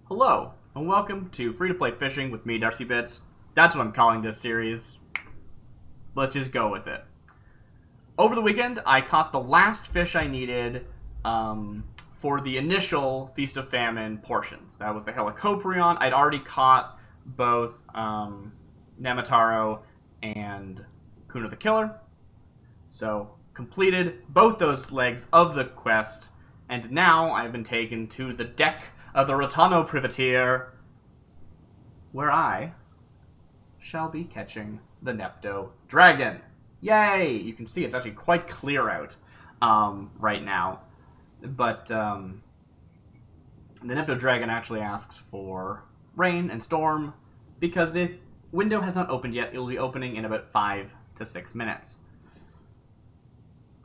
Hello, and welcome to Free-to-Play Fishing with me, Darcy Bits. That's what I'm calling this series. Let's just go with it. Over the weekend, I caught the last fish I needed for the initial Feast of Famine portions. That was the Helicoprion. I'd already caught both Namataro and Kuna the Killer. So, completed both those legs of the quest, and now I've been taken to the deck of the Rotano Privateer, where I shall be catching the Nepto Dragon. Yay! You can see it's actually quite clear out right now. But the Nepto Dragon actually asks for rain and storm because the window has not opened yet. It will be opening in about 5 to 6 minutes.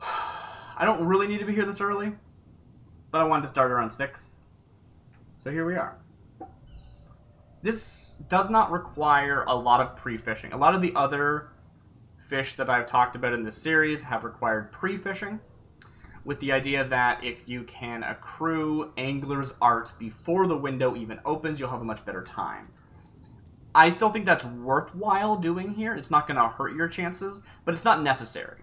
I don't really need to be here this early, but I wanted to start around 6. So here we are. This does not require a lot of pre-fishing. A lot of the other fish that I've talked about in this series have required pre-fishing, with the idea that if you can accrue angler's art before the window even opens, you'll have a much better time. I still think that's worthwhile doing here. It's not going to hurt your chances, but it's not necessary.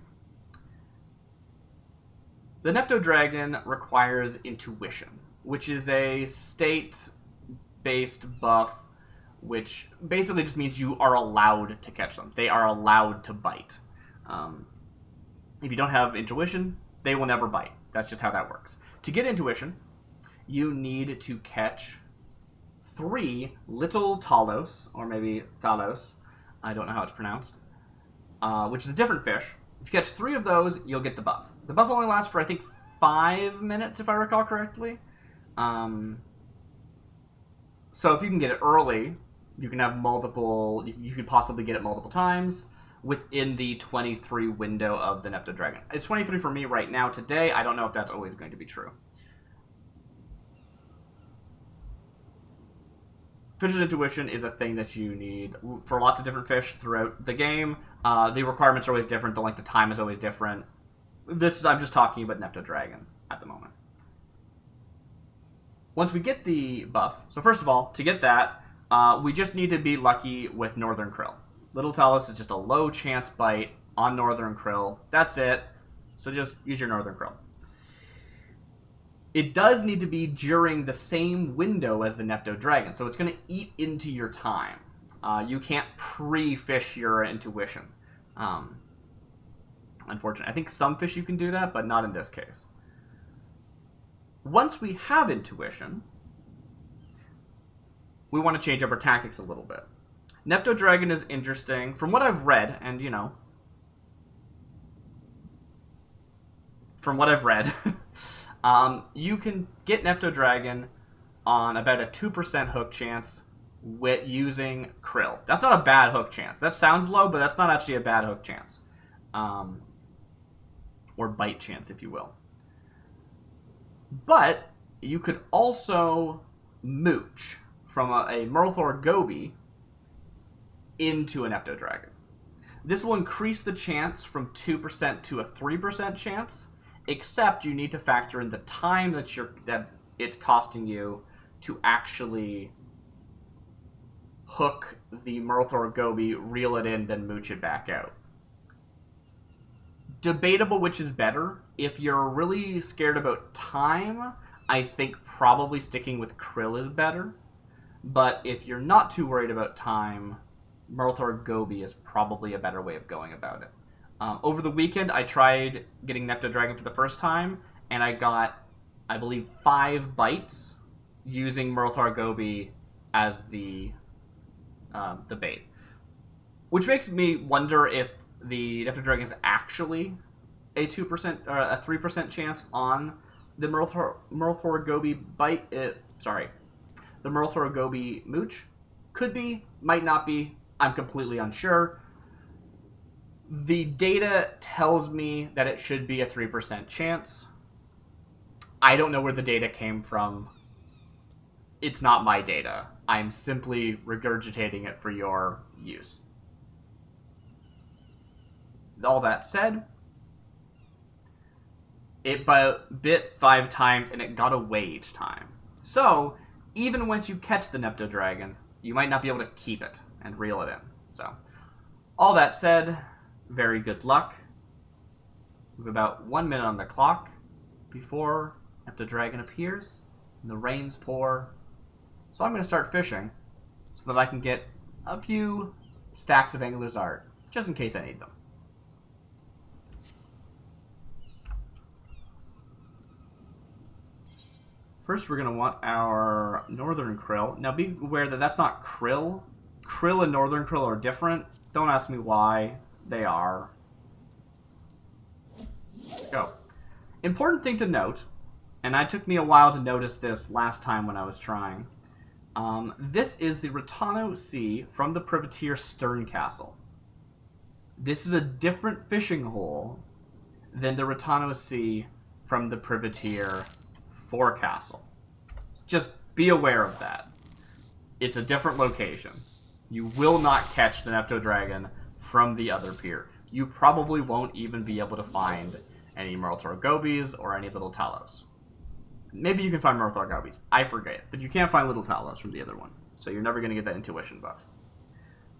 The Nepto Dragon requires intuition, which is a state-based buff, which basically just means you are allowed to catch them. They are allowed to bite. If you don't have intuition, they will never bite. That's just how that works. To get intuition, you need to catch 3 little talos, or maybe thalos, I don't know how it's pronounced, which is a different fish. If you catch 3 of those, you'll get the buff. The buff only lasts for, I think, 5 minutes, if I recall correctly. So if you can get it early, you can have multiple, you could possibly get it multiple times within the 23 window of the Nepto Dragon. It's 23 for me right now today. I don't know if that's always going to be true. Fish's intuition is a thing that you need for lots of different fish throughout the game. The requirements are always different. The length of time is always different. I'm just talking about Nepto Dragon at the moment. Once we get the buff, so first of all, to get that, we just need to be lucky with Northern Krill. Little Talos is just a low chance bite on Northern Krill. That's it. So just use your Northern Krill. It does need to be during the same window as the Nepto Dragon, so it's going to eat into your time. You can't pre-fish your intuition. Unfortunately, I think some fish you can do that, but not in this case. Once we have intuition, we want to change up our tactics a little bit. Nepto Dragon is interesting. From what I've read, and from what I've read, you can get Nepto Dragon on about a 2% hook chance with using krill. That's not a bad hook chance. That sounds low, but that's not actually a bad hook chance. Or bite chance, if you will. But you could also mooch from a Merlthor Goby into a Nepto Dragon. This will increase the chance from 2% to a 3% chance, except you need to factor in the time that it's costing you to actually hook the Merlthor Goby, reel it in, then mooch it back out. Debatable which is better. If you're really scared about time, I think probably sticking with krill is better. But if you're not too worried about time, Merlthor Goby is probably a better way of going about it. Over the weekend, I tried getting Nepto Dragon for the first time, and I got, I believe, 5 bites using Merlthor Goby as the bait. Which makes me wonder if the Nepto Dragon is actually a 2% or a 3% chance on the Merlthor Goby bite. The Merlthor Goby mooch. Could be, might not be. I'm completely unsure. The data tells me that it should be a 3% chance. I don't know where the data came from. It's not my data. I'm simply regurgitating it for your use. All that said, it bit 5 times and it got away each time. So even once you catch the Nepto Dragon, you might not be able to keep it and reel it in. So, all that said, very good luck. We have about 1 minute on the clock before Nepto Dragon appears and the rains pour. So I'm going to start fishing so that I can get a few stacks of Angler's Art, just in case I need them. First, we're going to want our Northern Krill. Now, be aware that that's not krill. Krill and Northern Krill are different. Don't ask me why. They are. Let's go. Important thing to note, and it took me a while to notice this last time when I was trying. This is the Ratano Sea from the Privateer Stern Castle. This is a different fishing hole than the Ratano Sea from the Privateer Forecastle. Just be aware of that. It's a different location. You will not catch the Nepto Dragon from the other pier. You probably won't even be able to find any Merlthor gobies or any little talos. Maybe you can find Merlthor gobies. I forget. But you can't find little talos from the other one. So you're never going to get that intuition buff.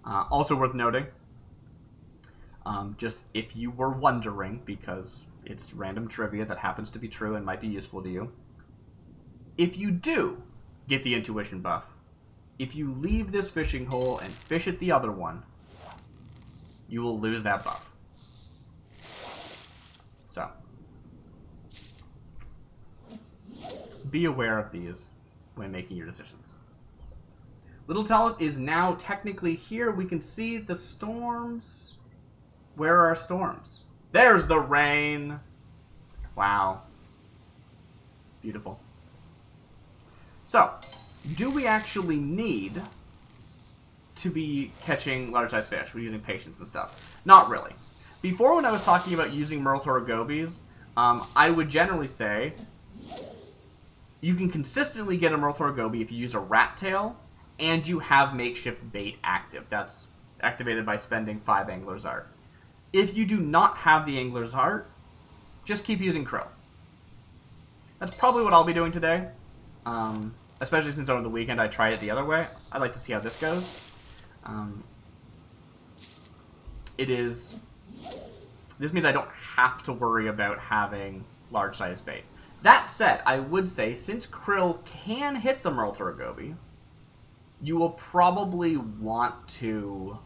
Also worth noting, just if you were wondering, because it's random trivia that happens to be true and might be useful to you, if you do get the intuition buff, if you leave this fishing hole and fish at the other one, you will lose that buff. So, be aware of these when making your decisions. Little Talos is now technically here. We can see the storms. Where are our storms? There's the rain. Wow. Beautiful. So, do we actually need to be catching large-sized fish? We're using patience and stuff. Not really. Before, when I was talking about using Merlthor gobies, I would generally say you can consistently get a Merlthor goby if you use a rat tail and you have makeshift bait active. That's activated by spending 5 Angler's Art. If you do not have the Angler's Art, just keep using krill. That's probably what I'll be doing today. Especially since over the weekend I tried it the other way. I'd like to see how this goes. This means I don't have to worry about having large-sized bait. That said, I would say, since krill can hit the Merlthor goby, you will probably want to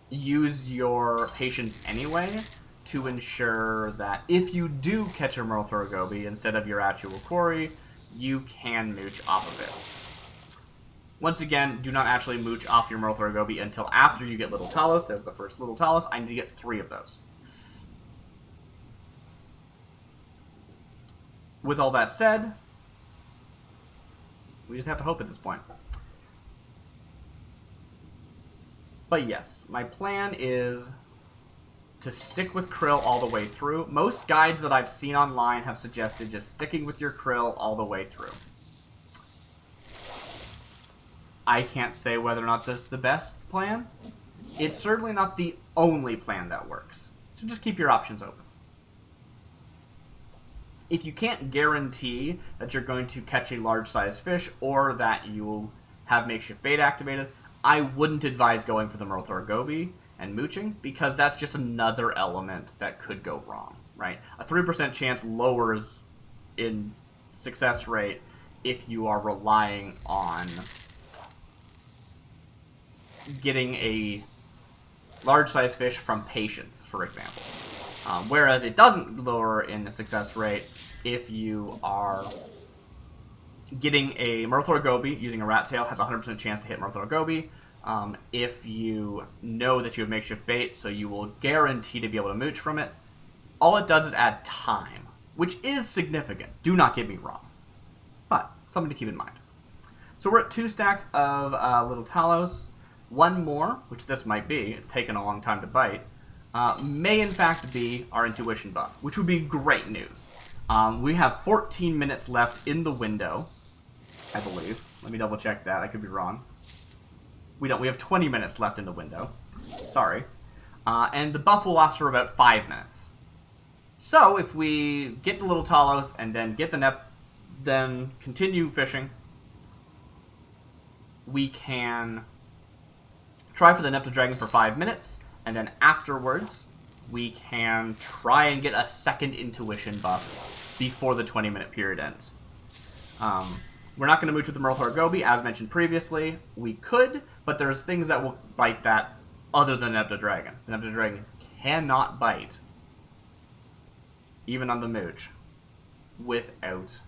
use your patience anyway to ensure that if you do catch a Merlthor goby instead of your actual quarry, you can mooch off of it. Once again, do not actually mooch off your Merlthor goby until after you get Little Talos. There's the first Little Talos. I need to get 3 of those. With all that said, we just have to hope at this point. But yes, my plan is to stick with krill all the way through. Most guides that I've seen online have suggested just sticking with your krill all the way through. I can't say whether or not that's the best plan. It's certainly not the only plan that works. So just keep your options open. If you can't guarantee that you're going to catch a large-sized fish or that you'll have makeshift bait activated, I wouldn't advise going for the Merlthor goby and mooching, because that's just another element that could go wrong, right? A 3% chance lowers in success rate if you are relying on getting a large-sized fish from patience, for example. Whereas it doesn't lower in the success rate if you are getting a Merlthor goby using a rat tail, has a 100% chance to hit Merlthor goby. If you know that you have makeshift bait, so you will guarantee to be able to mooch from it. All it does is add time, which is significant. Do not get me wrong. But something to keep in mind. So we're at 2 stacks of Little Talos. One more, which this might be, it's taken a long time to bite, may in fact be our intuition buff, which would be great news. We have 14 minutes left in the window, I believe. Let me double check that, I could be wrong. We don't, we have 20 minutes left in the window. Sorry. And the buff will last for about 5 minutes. So if we get the Little Talos and then get the then continue fishing. We can try for the Nepto Dragon for 5 minutes, and then afterwards, we can try and get a second intuition buff before the 20-minute period ends. We're not going to mooch with the Myrtle or Goby, as mentioned previously. We could, but there's things that will bite that other than Nepto Dragon. The Nepto Dragon cannot bite, even on the mooch, without...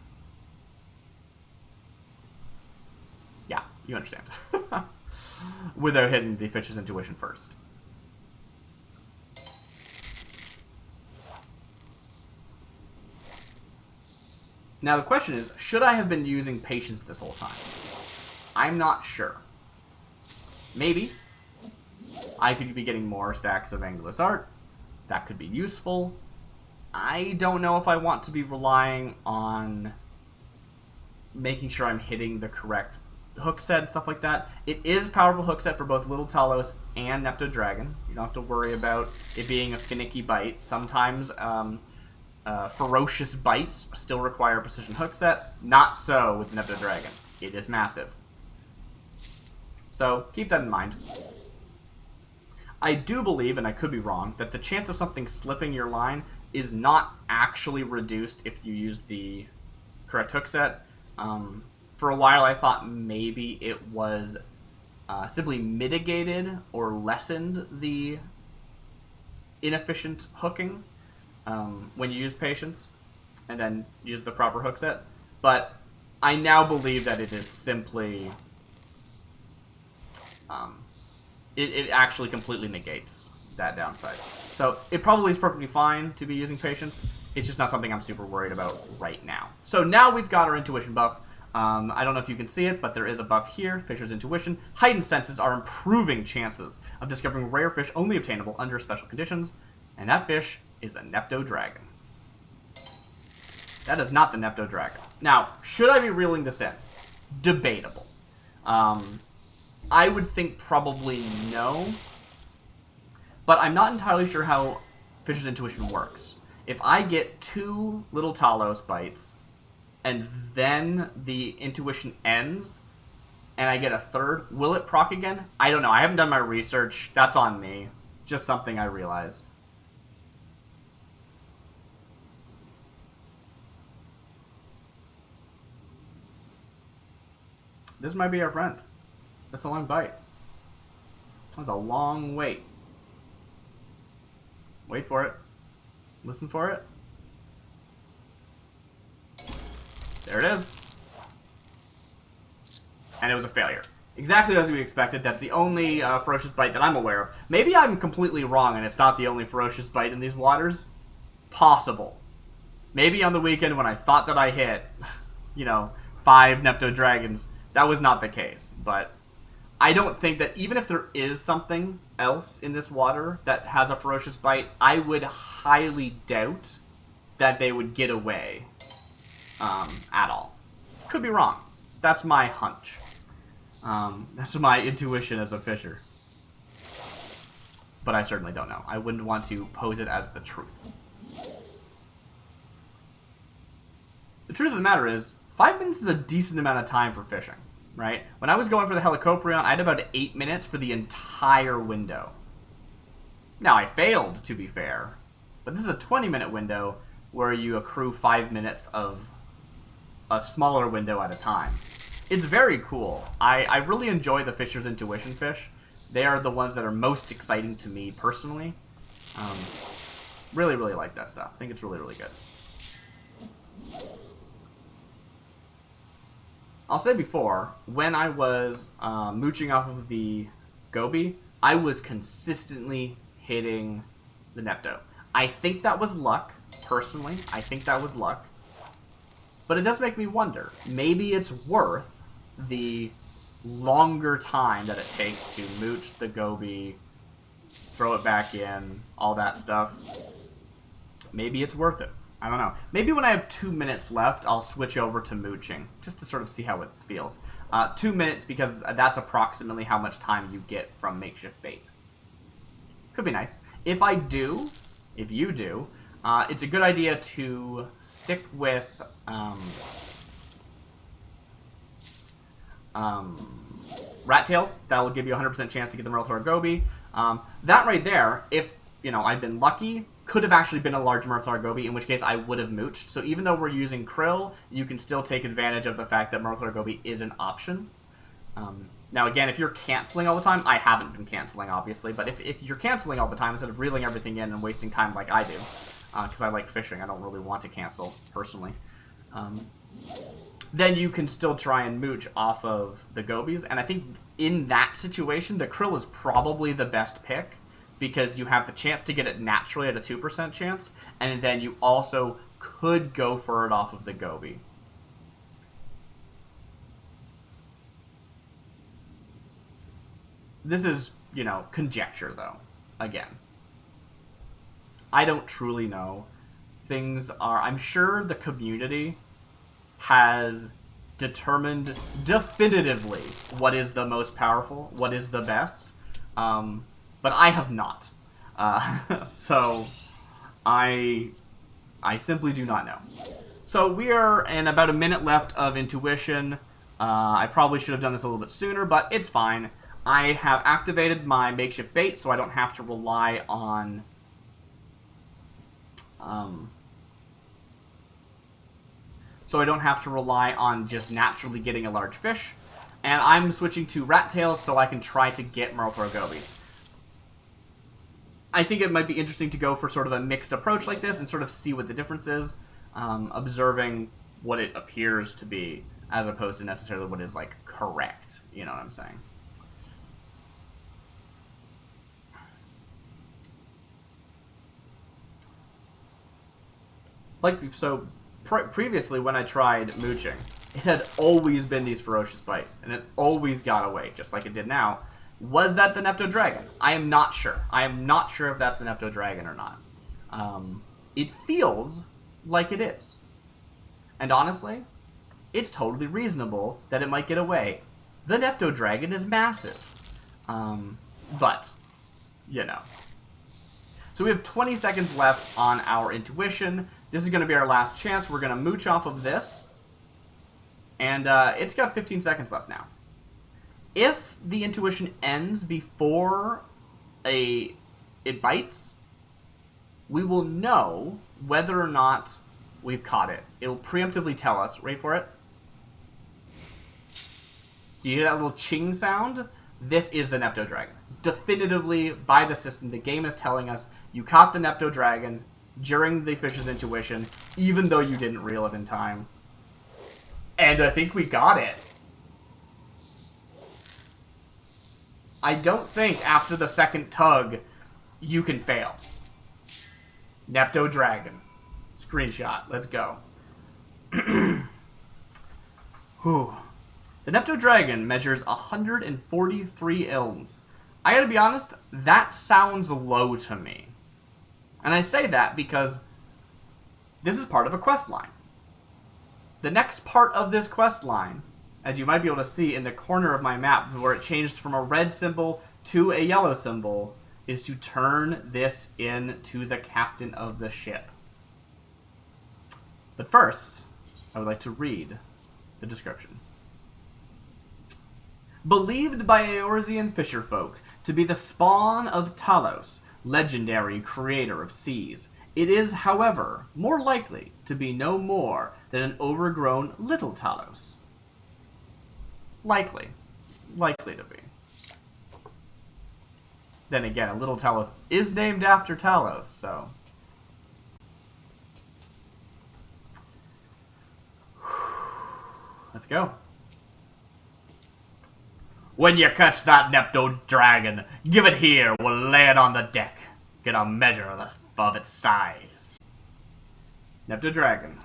Yeah, you understand. Without hitting the fish's intuition first. Now the question is, should I have been using patience this whole time? I'm not sure. Maybe. I could be getting more stacks of Angular Art. That could be useful. I don't know if I want to be relying on making sure I'm hitting the correct hook set and stuff like that. It is a powerful hook set for both Little Talos and Nepto Dragon. You don't have to worry about it being a finicky bite. Sometimes ferocious bites still require a precision hook set. Not so with Nepto Dragon. It is massive. So keep that in mind. I do believe, and I could be wrong, that the chance of something slipping your line is not actually reduced if you use the correct hook set. For a while I thought maybe it was simply mitigated or lessened the inefficient hooking when you use patience and then use the proper hook set. But I now believe that it is simply... it actually completely negates that downside. So it probably is perfectly fine to be using patience. It's just not something I'm super worried about right now. So now we've got our intuition buff. I don't know if you can see it, but there is a buff here, Fisher's Intuition. Heightened senses are improving chances of discovering rare fish only obtainable under special conditions, and that fish is the Nepto Dragon. That is not the Nepto Dragon. Now, should I be reeling this in? Debatable. I would think probably no, but I'm not entirely sure how Fisher's Intuition works. If I get 2 Little Talos bites, and then the intuition ends, and I get a third, will it proc again? I don't know. I haven't done my research. That's on me. Just something I realized. This might be our friend. That's a long bite. That's a long wait. Wait for it. Listen for it. There it is. And it was a failure. Exactly as we expected. That's the only ferocious bite that I'm aware of. Maybe I'm completely wrong and it's not the only ferocious bite in these waters. Possible. Maybe on the weekend when I thought that I hit, 5 Nepto Dragons, that was not the case. But I don't think that even if there is something else in this water that has a ferocious bite, I would highly doubt that they would get away. At all. Could be wrong. That's my hunch. That's my intuition as a fisher. But I certainly don't know. I wouldn't want to pose it as the truth. The truth of the matter is, 5 minutes is a decent amount of time for fishing, right? When I was going for the Helicoprion, I had about 8 minutes for the entire window. Now, I failed, to be fair, but this is a 20-minute window where you accrue 5 minutes of a smaller window at a time. It's very cool. I really enjoy the Fisher's Intuition fish. They are the ones that are most exciting to me personally. Really, really like that stuff. I think it's really, really good. I'll say before, when I was mooching off of the Goby, I was consistently hitting the Nepto. I think that was luck, personally. I think that was luck. But it does make me wonder. Maybe it's worth the longer time that it takes to mooch the Goby, throw it back in, all that stuff. Maybe it's worth it. I don't know. Maybe when I have 2 minutes left, I'll switch over to mooching, just to sort of see how it feels. 2 minutes, because that's approximately how much time you get from makeshift bait. Could be nice. If you do, it's a good idea to stick with rat tails. That will give you a 100% chance to get the Myrtle Goby. That right there, if I'd been lucky, could have actually been a large Myrtle Goby, in which case I would have mooched. So even though we're using Krill, you can still take advantage of the fact that Myrtle Goby is an option. Now again, if you're canceling all the time, I haven't been canceling obviously, but if you're canceling all the time instead of reeling everything in and wasting time like I do, because I like fishing, I don't really want to cancel personally, then you can still try and mooch off of the gobies. And I think in that situation, the Krill is probably the best pick, because you have the chance to get it naturally at a 2% chance, and then you also could go for it off of the goby. This is, conjecture, though, again. I don't truly know. I'm sure the community has determined definitively what is the most powerful, what is the best, but I have not. So I simply do not know. So we are in about a minute left of intuition. I probably should have done this a little bit sooner, but it's fine. I have activated my makeshift bait, so I don't have to rely on just naturally getting a large fish. And I'm switching to rat tails so I can try to get Myrtle Gobies. I think it might be interesting to go for sort of a mixed approach like this and sort of see what the difference is, observing what it appears to be as opposed to necessarily what is, like, correct. You know what I'm saying? Previously when I tried mooching, it had always been these ferocious bites, and it always got away, just like it did now. Was that the Nepto Dragon? I am not sure. I am not sure if that's the Nepto Dragon or not. It feels like it is. And honestly, it's totally reasonable that it might get away. The Nepto Dragon is massive. But, So we have 20 seconds left on our intuition. This is going to be our last chance. We're going to mooch off of this. And it's got 15 seconds left now. If the intuition ends before it bites, we will know whether or not we've caught it. It will preemptively tell us. Wait for it. Do you hear that little ching sound? This is the Nepto Dragon. Definitively, by the system, the game is telling us you caught the Nepto Dragon during the fish's intuition, even though you didn't reel it in time. And I think we got it. I don't think after the second tug you can fail. Nepto Dragon. Screenshot. Let's go. Whew. The Nepto Dragon measures 143 ilms. I gotta be honest, that sounds low to me. And I say that because this is part of a quest line. The next part of this quest line, as you might be able to see in the corner of my map where it changed from a red symbol to a yellow symbol, is to turn this into the captain of the ship. But first, I would like to read the description. Believed by Eorzean fisherfolk to be the spawn of Talos, legendary creator of seas, it is, however, more likely to be no more than an overgrown little Talos. Likely to be. Then again, a little Talos is named after Talos, so... Let's go. When you catch that Nepto Dragon, give it here, we'll lay it on the deck. Get a measure of its size. Nepto Dragon.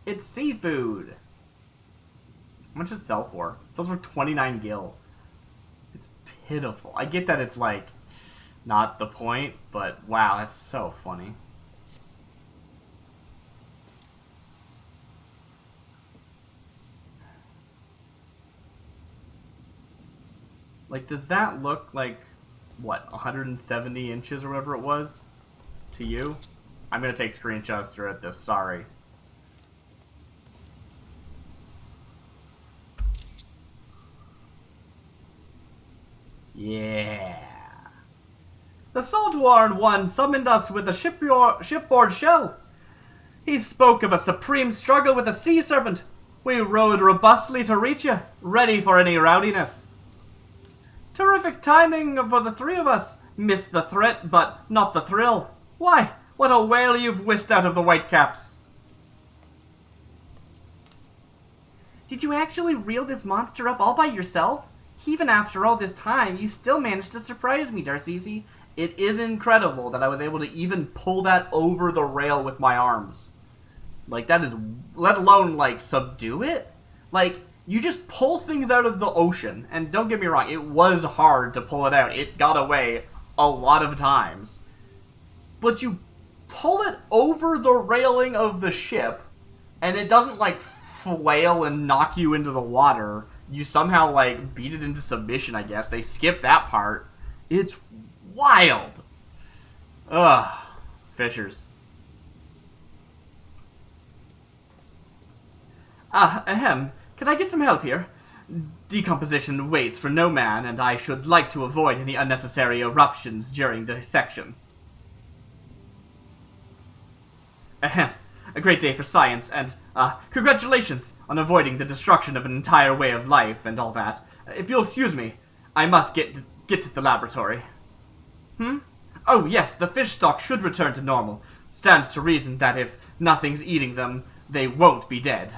It's seafood. How much does it sell for? It sells for 29 gil. It's pitiful. I get that it's, like, not the point, but wow, that's so funny. Like, does that look like, what, 170 inches or whatever it was to you? I'm going to take screenshots throughout this, sorry. Yeah. The Saltworn one summoned us with a shipboard shell. He spoke of a supreme struggle with a sea serpent. We rode robustly to reach you, ready for any rowdiness. Terrific timing for the three of us. Missed the threat, but not the thrill. Why, what a whale you've whisked out of the Whitecaps. Did you actually reel this monster up all by yourself? Even after all this time, you still managed to surprise me, Darcisi. It is incredible that I was able to even pull that over the rail with my arms. Like, that is... let alone, like, subdue it? Like, you just pull things out of the ocean, and don't get me wrong, it was hard to pull it out. It got away a lot of times. But you pull it over the railing of the ship, and it doesn't, like, flail and knock you into the water. You somehow, like, beat it into submission, I guess. They skipped that part. It's wild. Ugh. Fishers. Can I get some help here? Decomposition waits for no man, and I should like to avoid any unnecessary eruptions during dissection. Ahem. A great day for science, and, congratulations on avoiding the destruction of an entire way of life and all that. If you'll excuse me, I must get to the laboratory. Oh, yes, the fish stock should return to normal. Stands to reason that if nothing's eating them, they won't be dead.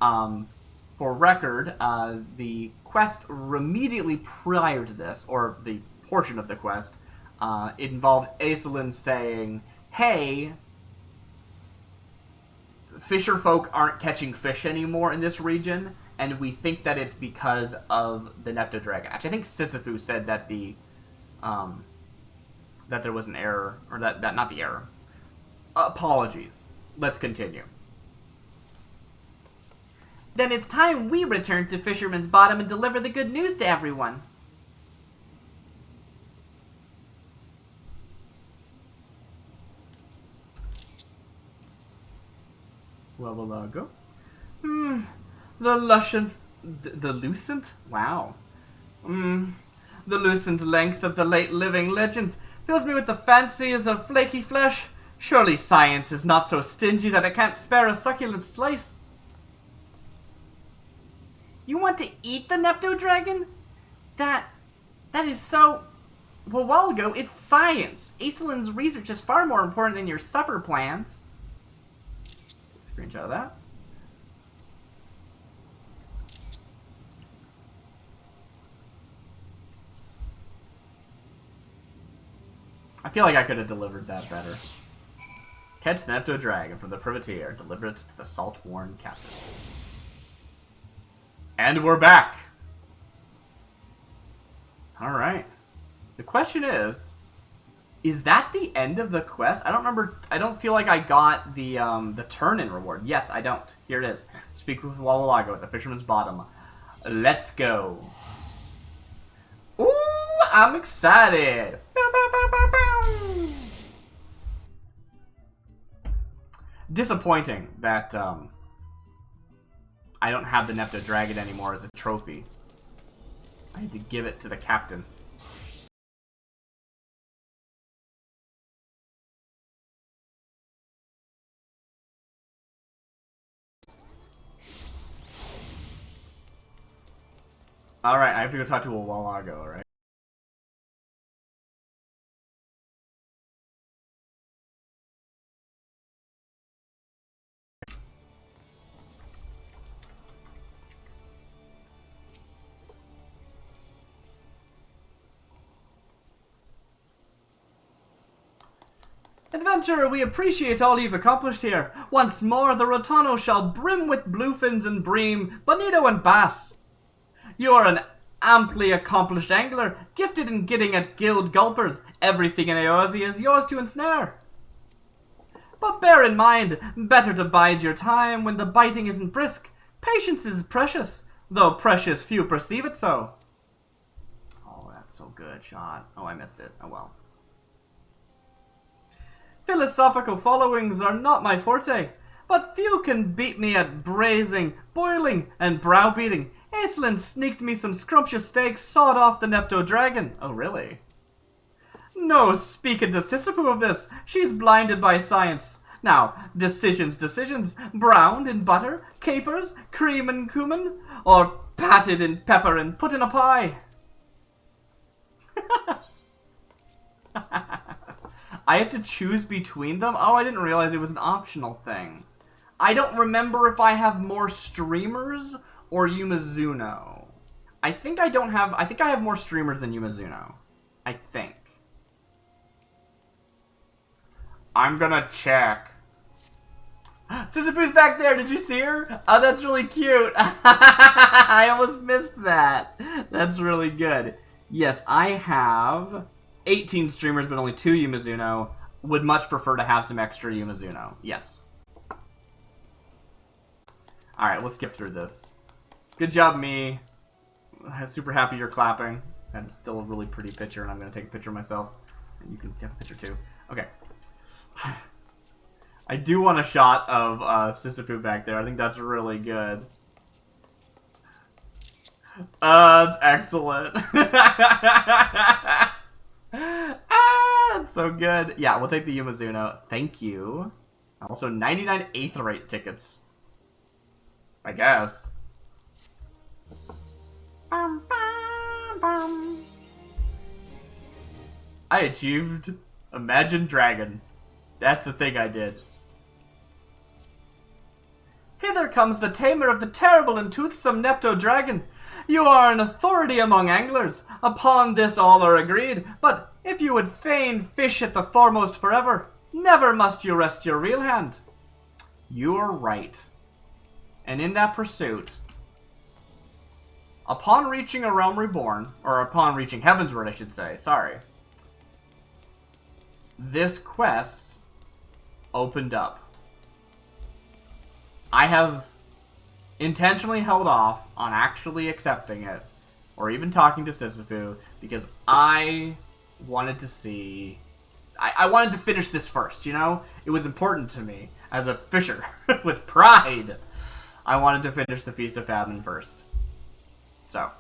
For record, the quest immediately prior to this, or the portion of the quest, it involved Aislinn saying, hey, fisher folk aren't catching fish anymore in this region, and we think that it's because of the Nepto dragon. Actually, I think Sisyphus said that the, that there was an error, or that not the error. Apologies. Let's continue. Then it's time we return to Fisherman's Bottom and deliver the good news to everyone. Where will I go? The lucent? Wow. The lucent length of the late living legends fills me with the fancies of flaky flesh. Surely science is not so stingy that it can't spare a succulent slice. You want to eat the Nepto dragon? That is so... Well, a while ago, it's science. Aislinn's research is far more important than your supper plans. Screenshot of that. I feel like I could have delivered that better. Catch the Nepto dragon from the privateer. Deliver it to the salt-worn captain. And we're back. Alright. The question is that the end of the quest? I don't remember. I don't feel like I got the turn-in reward. Yes, I don't. Here it is. Speak with Wawalago at the Fisherman's Bottom. Let's go. Ooh, I'm excited. Disappointing that I don't have the Nepto dragon anymore as a trophy. I had to give it to the captain. Alright, I have to go talk to a Walago, alright? Adventurer, we appreciate all you've accomplished here. Once more, the Rotano shall brim with bluefins and bream, bonito and bass. You are an amply accomplished angler, gifted in getting at guild gulpers. Everything in Eorzea is yours to ensnare. But bear in mind, better to bide your time when the biting isn't brisk. Patience is precious, though precious few perceive it so. Oh, that's so good, shot. Oh, I missed it. Oh well. Philosophical followings are not my forte, but few can beat me at braising, boiling, and browbeating. Aislinn sneaked me some scrumptious steaks sawed off the Nepto dragon. Oh, really? No speaking to Sisyphus of this. She's blinded by science. Now, decisions. Browned in butter, capers, cream and cumin, or patted in pepper and put in a pie. I have to choose between them? Oh, I didn't realize it was an optional thing. I don't remember if I have more streamers or Yumizuno. I think I have more streamers than Yumizuno. I think. I'm gonna check. Sisyphus back there, did you see her? Oh, that's really cute. I almost missed that. That's really good. Yes, I have 18 streamers, but only 2 Yumizuno. Would much prefer to have some extra Yumizuno. Yes. Alright, let's skip through this. Good job, me. I'm super happy you're clapping. That is still a really pretty picture, and I'm going to take a picture of myself. And you can have a picture too. Okay. I do want a shot of Sisyphus back there. I think that's really good. That's excellent. That's so good. Yeah, we'll take the Yumizuno. Thank you. Also, 99 8th rate tickets. I guess. I achieved Imagine Dragon. That's the thing I did. Hither comes the tamer of the terrible and toothsome Nepto dragon. You are an authority among anglers. Upon this all are agreed. But if you would fain fish at the foremost forever, never must you rest your reel hand. You are right. And in that pursuit, upon reaching a realm reborn, or upon reaching Heavensward, I should say, sorry, this quest opened up. I have intentionally held off on actually accepting it, or even talking to Sisyphus, because I wanted to see... I wanted to finish this first, you know? It was important to me, as a fisher, with pride. I wanted to finish the Feast of Famine first. So.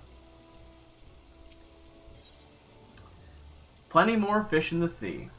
Plenty more fish in the sea.